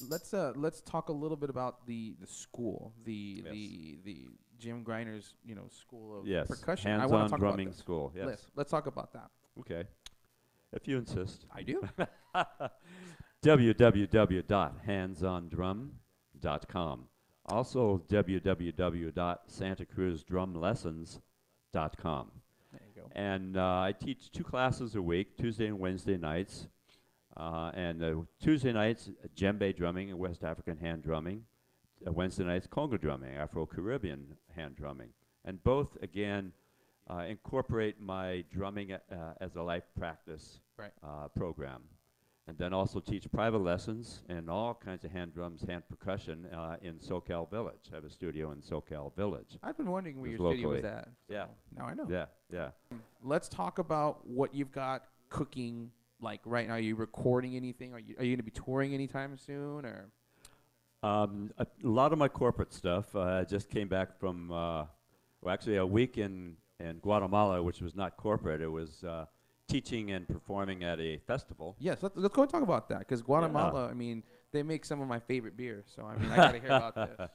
let's talk a little bit about the school, Yes. the Jim Greiner's school of Yes. percussion. I want Hands-on to talk about drumming this. school. Yes. Let's talk about that. Okay. If you insist. I do. www.handsondrum.com. Also www.santacruzdrumlessons.com. There you go. And I teach 2 classes a week, Tuesday and Wednesday nights. Tuesday nights, djembe drumming and West African hand drumming. Wednesday nights, Congo drumming, Afro-Caribbean hand drumming. And both, again, incorporate my drumming as a life practice Right. program. And then also teach private lessons and all kinds of hand drums, hand percussion in SoCal Village. I have a studio in SoCal Village. I've been wondering where Just your studio was locally. at. Yeah. Now I know. Yeah, yeah. Let's talk about what you've got cooking like right now. Are you recording anything? Are you going to be touring anytime soon or? A lot of my corporate stuff. I just came back from, actually a week in Guatemala, which was not corporate. It was teaching and performing at a festival. Yes, let's go and talk about that because Guatemala. I mean, they make some of my favorite beers, so I mean, I got to hear about this.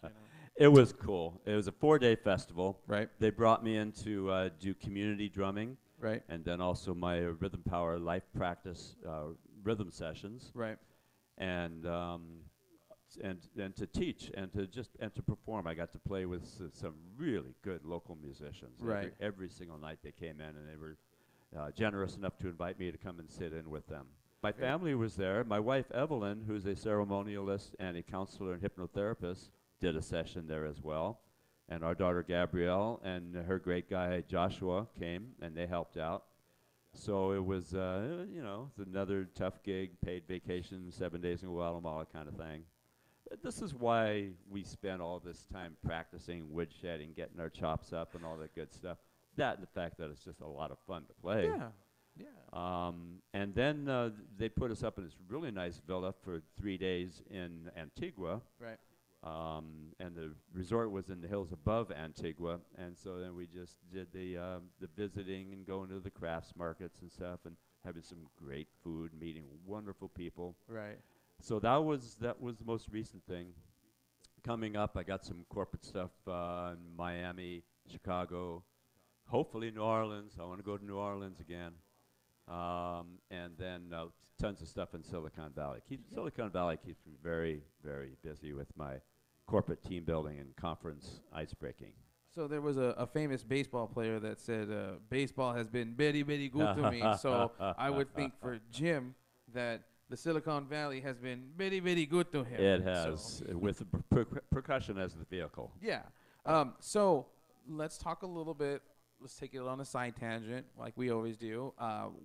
It was cool. It was a 4-day festival. Right. They brought me in to do community drumming. Right. And then also my Rhythm Power life practice rhythm sessions. Right. And to teach and to perform. I got to play with some really good local musicians. Right. Every single night they came in, and they were generous enough to invite me to come and sit in with them. My family was there. My wife Evelyn, who's a ceremonialist and a counselor and hypnotherapist, did a session there as well. And our daughter Gabrielle and her great guy Joshua came, and they helped out. So it was, it's another tough gig, paid vacation, 7 days in Guatemala kind of thing. This is why we spend all this time practicing woodshedding, getting our chops up and all that good stuff. That and the fact that it's just a lot of fun to play. Yeah. Yeah. And then they put us up in this really nice villa for 3 days in Antigua. Right. And the resort was in the hills above Antigua, and so then we just did the visiting and going to the crafts markets and stuff, and having some great food, meeting wonderful people. Right. So that was the most recent thing. Coming up, I got some corporate stuff in Miami, Chicago, hopefully New Orleans. I want to go to New Orleans again, and then tons of stuff in Silicon Valley. Silicon Valley keeps me very, very busy with my corporate team building and conference ice breaking. So there was a famous baseball player that said, baseball has been very, very good to me. So I would think for Jim that the Silicon Valley has been very, very good to him. It has, with percussion as the vehicle. Yeah. So let's talk a little bit. Let's take it on a side tangent, like we always do.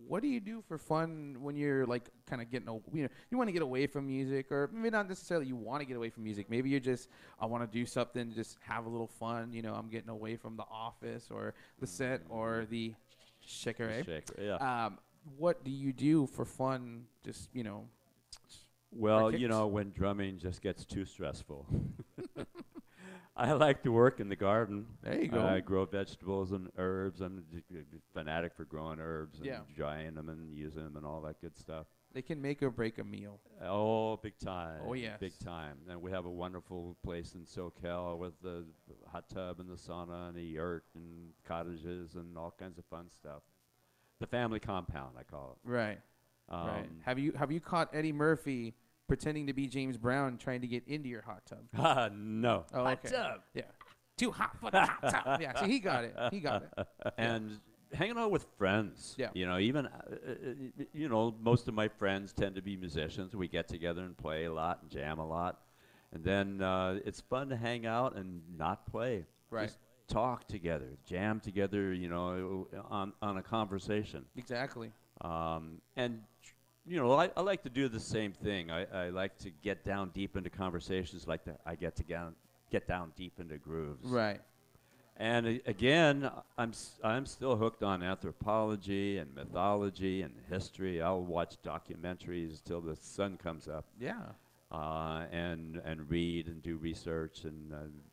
What do you do for fun when you're like kind of getting, you want to get away from music, or maybe not necessarily you want to get away from music. Maybe you're just, I want to do something, just have a little fun. I'm getting away from the office or the set or the shaker. Yeah. What do you do for fun? Just Well, when drumming just gets too stressful. I like to work in the garden. There you go. I grow vegetables and herbs. I'm a fanatic for growing herbs and drying them and using them and all that good stuff. They can make or break a meal. Oh, big time. Oh, yes. Big time. And we have a wonderful place in SoCal with the hot tub and the sauna and the yurt and cottages and all kinds of fun stuff. The family compound, I call it. Right. Right. Have you caught Eddie Murphy pretending to be James Brown trying to get into your hot tub? No. Oh, hot okay. tub. Yeah. Too hot for the hot tub. Yeah. See, he got it. He got it. And hanging out with friends. Yeah. Even most of my friends tend to be musicians. We get together and play a lot and jam a lot, and then it's fun to hang out and not play. Right. Just talk together, jam together. On a conversation. Exactly. And I like to do the same thing. I like to get down deep into conversations like that. I get down deep into grooves. Right. And again, I'm still hooked on anthropology and mythology and history. I'll watch documentaries till the sun comes up. Yeah. and read and do research and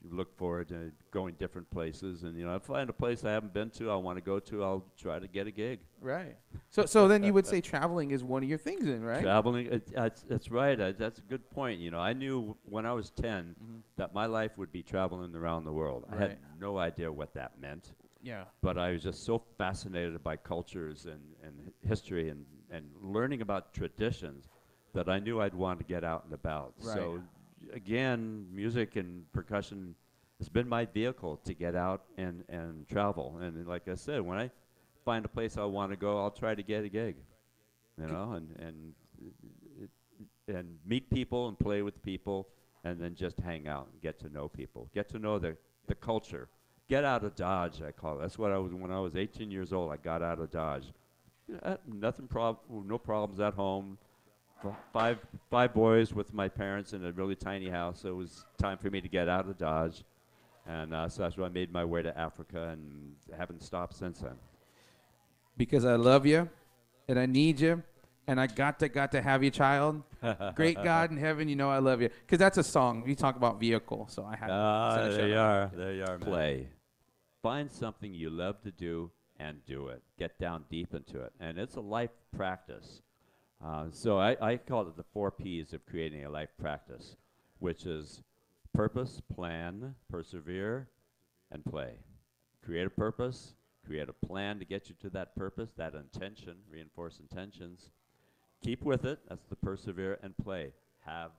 look forward to going different places. And if I find a place I haven't been to, I want to go to, I'll try to get a gig. Right. So then you would say traveling is one of your things, then, right? Traveling, that's right. That's a good point. I knew when I was 10 that my life would be traveling around the world. I had Right. no idea what that meant. Yeah. But I was just so fascinated by cultures and history and learning about traditions that I knew I'd want to get out and about. Right. So again, music and percussion has been my vehicle to get out and travel. And like I said, when I find a place I want to go, I'll try to get a gig, and meet people and play with people and then just hang out and get to know people, get to know the culture. Get out of Dodge, I call it. That's what I was when I was 18 years old. I got out of Dodge. No problems at home. Five boys with my parents in a really tiny house. So it was time for me to get out of Dodge, and so that's why I made my way to Africa and haven't stopped since then. Because I love you, and I need you, and I got to have you, child. Great God in heaven, I love you. Because that's a song. We talk about vehicle, so I had to There you are, man. Play. Find something you love to do and do it. Get down deep into it. And it's a life practice. So I call it the 4 Ps of creating a life practice, which is purpose, plan, persevere, and play. Create a purpose, create a plan to get you to that purpose, that intention, reinforce intentions. Keep with it, that's the persevere, and play. Have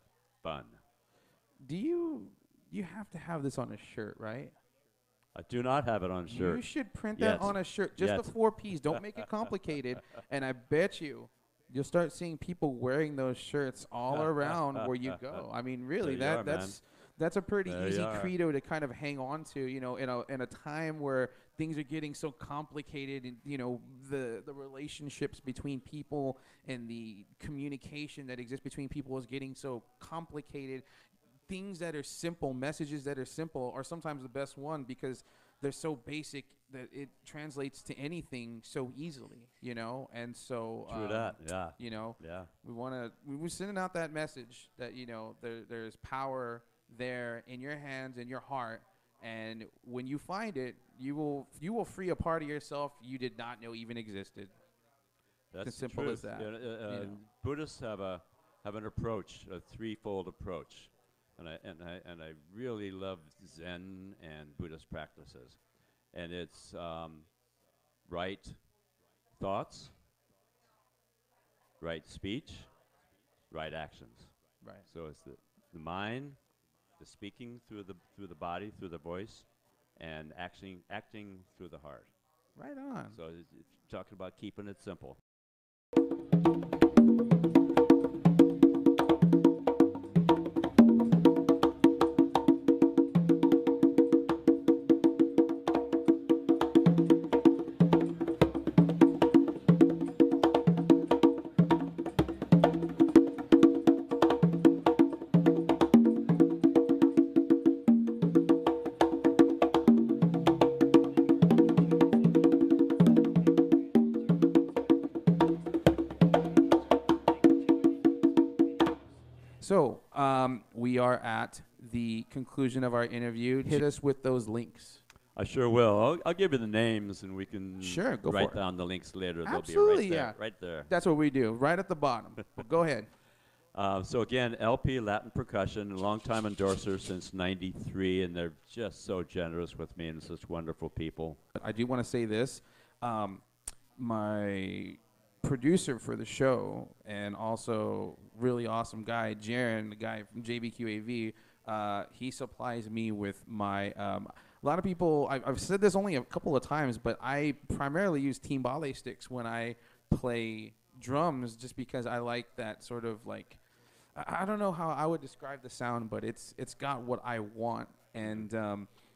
fun. Do you have to have this on a shirt, right? I do not have it on a shirt. You should print that on a shirt. Just the 4 Ps. Don't make it complicated. And I bet you'll start seeing people wearing those shirts all around where you go. I mean, really, that's a pretty easy credo to kind of hang on to, in a time where things are getting so complicated, and the relationships between people and the communication that exists between people is getting so complicated. Things that are simple, messages that are simple, are sometimes the best one because they're so basic that it translates to anything so easily, and so True that, yeah. Yeah. We're sending out that message that there's power there in your hands and your heart, and when you find it, you will free a part of yourself you did not know even existed. That's as simple as that. Buddhists have an approach, a threefold approach. And I really love Zen and Buddhist practices. And it's right thoughts, right speech, right actions. Right. So it's the mind, the speaking through the body, through the voice, and acting through the heart. Right on. So it's talking about keeping it simple. So we are at the conclusion of our interview. Hit us with those links. I sure will. I'll give you the names, and we can go write for it. down the links later. Absolutely, They'll be yeah. right there. That's what we do, right at the bottom. Go ahead. So again, LP Latin Percussion, a long-time endorser since '93, and they're just so generous with me and such wonderful people. I do want to say this. My producer for the show and also really awesome guy, Jaron, the guy from JBQAV, he supplies me with my a lot of people, I've said this only a couple of times, but I primarily use timbale sticks when I play drums just because I like that sort of like, I don't know how I would describe the sound, but it's got what I want. And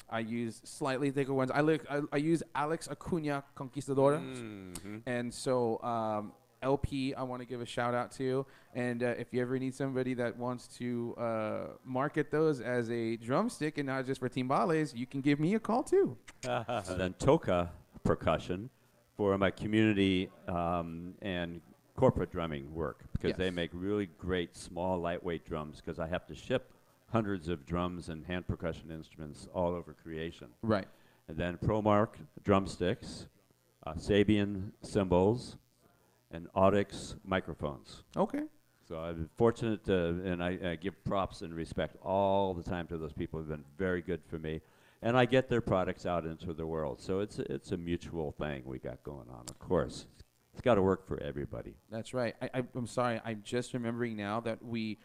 I use slightly thicker ones. I use Alex Acuna Conquistadora. Mm-hmm. And so LP, I want to give a shout out to. And if you ever need somebody that wants to market those as a drumstick and not just for timbales, you can give me a call too. And then Toca Percussion for my community and corporate drumming work because they Yes. make really great small lightweight drums because I have to ship hundreds of drums and hand percussion instruments all over creation. Right. And then ProMark drumsticks, Sabian cymbals, and Audix microphones. Okay. So I've been fortunate to, and I give props and respect all the time to those people who've been very good for me. And I get their products out into the world. So it's a mutual thing we got going on, of course. It's got to work for everybody. That's right. I'm sorry. I'm just remembering now that we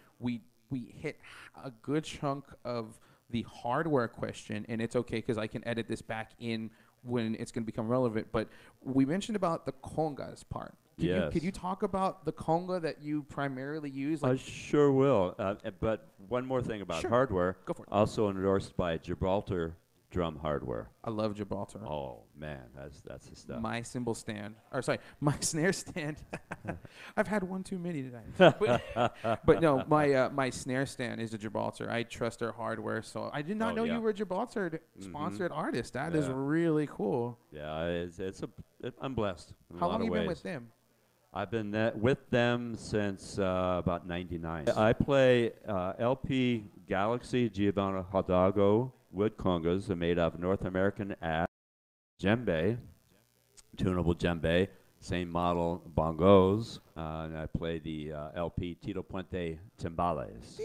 hit a good chunk of the hardware question, and it's okay because I can edit this back in when it's going to become relevant. But we mentioned about the congas part. Could you talk about the conga that you primarily use? I sure will. But one more thing about hardware. Go for it. Also endorsed by Gibraltar Drum Hardware. I love Gibraltar. Oh man, that's the stuff. My cymbal stand, or sorry, my snare stand. I've had one too many tonight. But no, my snare stand is a Gibraltar. I trust their hardware, so I did not know you were a Gibraltar sponsored artist. That is really cool. Yeah, I'm blessed. How long have you been with them? I've been with them since about '99. I play LP Galaxy Giovanna Hidalgo wood congas. Are made of North American ash djembe, tunable djembe, same model bongos, and I play the LP Tito Puente timbales.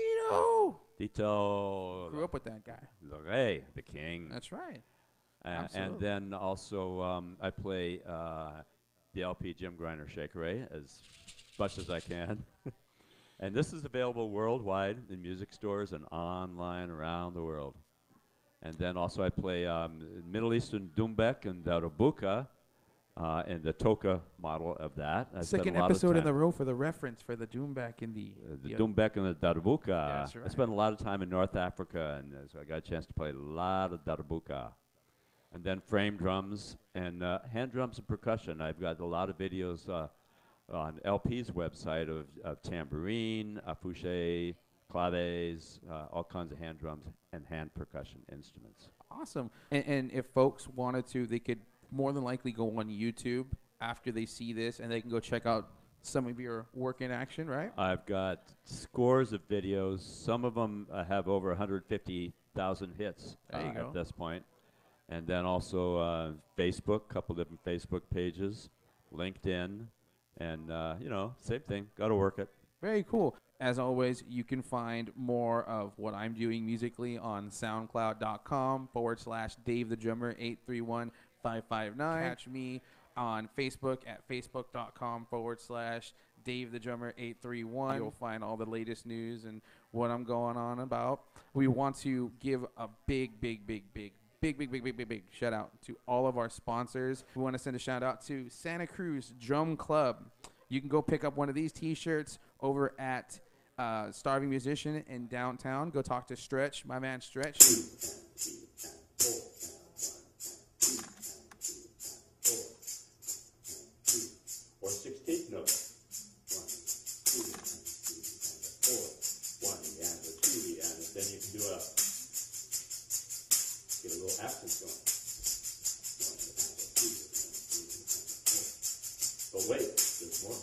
Tito. Grew up with that guy. Hey, the king. That's right. And then also I play the LP Jim Greiner Shaker as much as I can. And this is available worldwide in music stores and online around the world. And then also I play Middle Eastern Dumbek and Darabuka and the Toka model of that. Second episode in the row for the reference for the Dumbek and the Dumbek and the Darabuka. Yeah, that's right. I spent a lot of time in North Africa, and so I got a chance to play a lot of Darabuka. And then frame drums and hand drums and percussion. I've got a lot of videos on LP's website of tambourine, afouche, claves, all kinds of hand drums and hand percussion instruments. Awesome. And if folks wanted to, they could more than likely go on YouTube after they see this, and they can go check out some of your work in action, right? I've got scores of videos. Some of them have over 150,000 hits at this point. And then also Facebook, a couple different Facebook pages, LinkedIn, and, same thing. Got to work it. Very cool. As always, you can find more of what I'm doing musically on soundcloud.com/Dave the Drummer 831559. Catch me on Facebook at facebook.com/Dave the Drummer 831. You'll find all the latest news and what I'm going on about. We want to give a big shout out to all of our sponsors. We want to send a shout out to Santa Cruz Drum Club. You can go pick up one of these t-shirts over at Starving Musician in downtown. Go talk to Stretch, my man Stretch. 16th note. 1, 2, 4, 1 and a 2 and then you can do get a little accent going. 1 and a 2 and 3 and 4. But wait, there's more.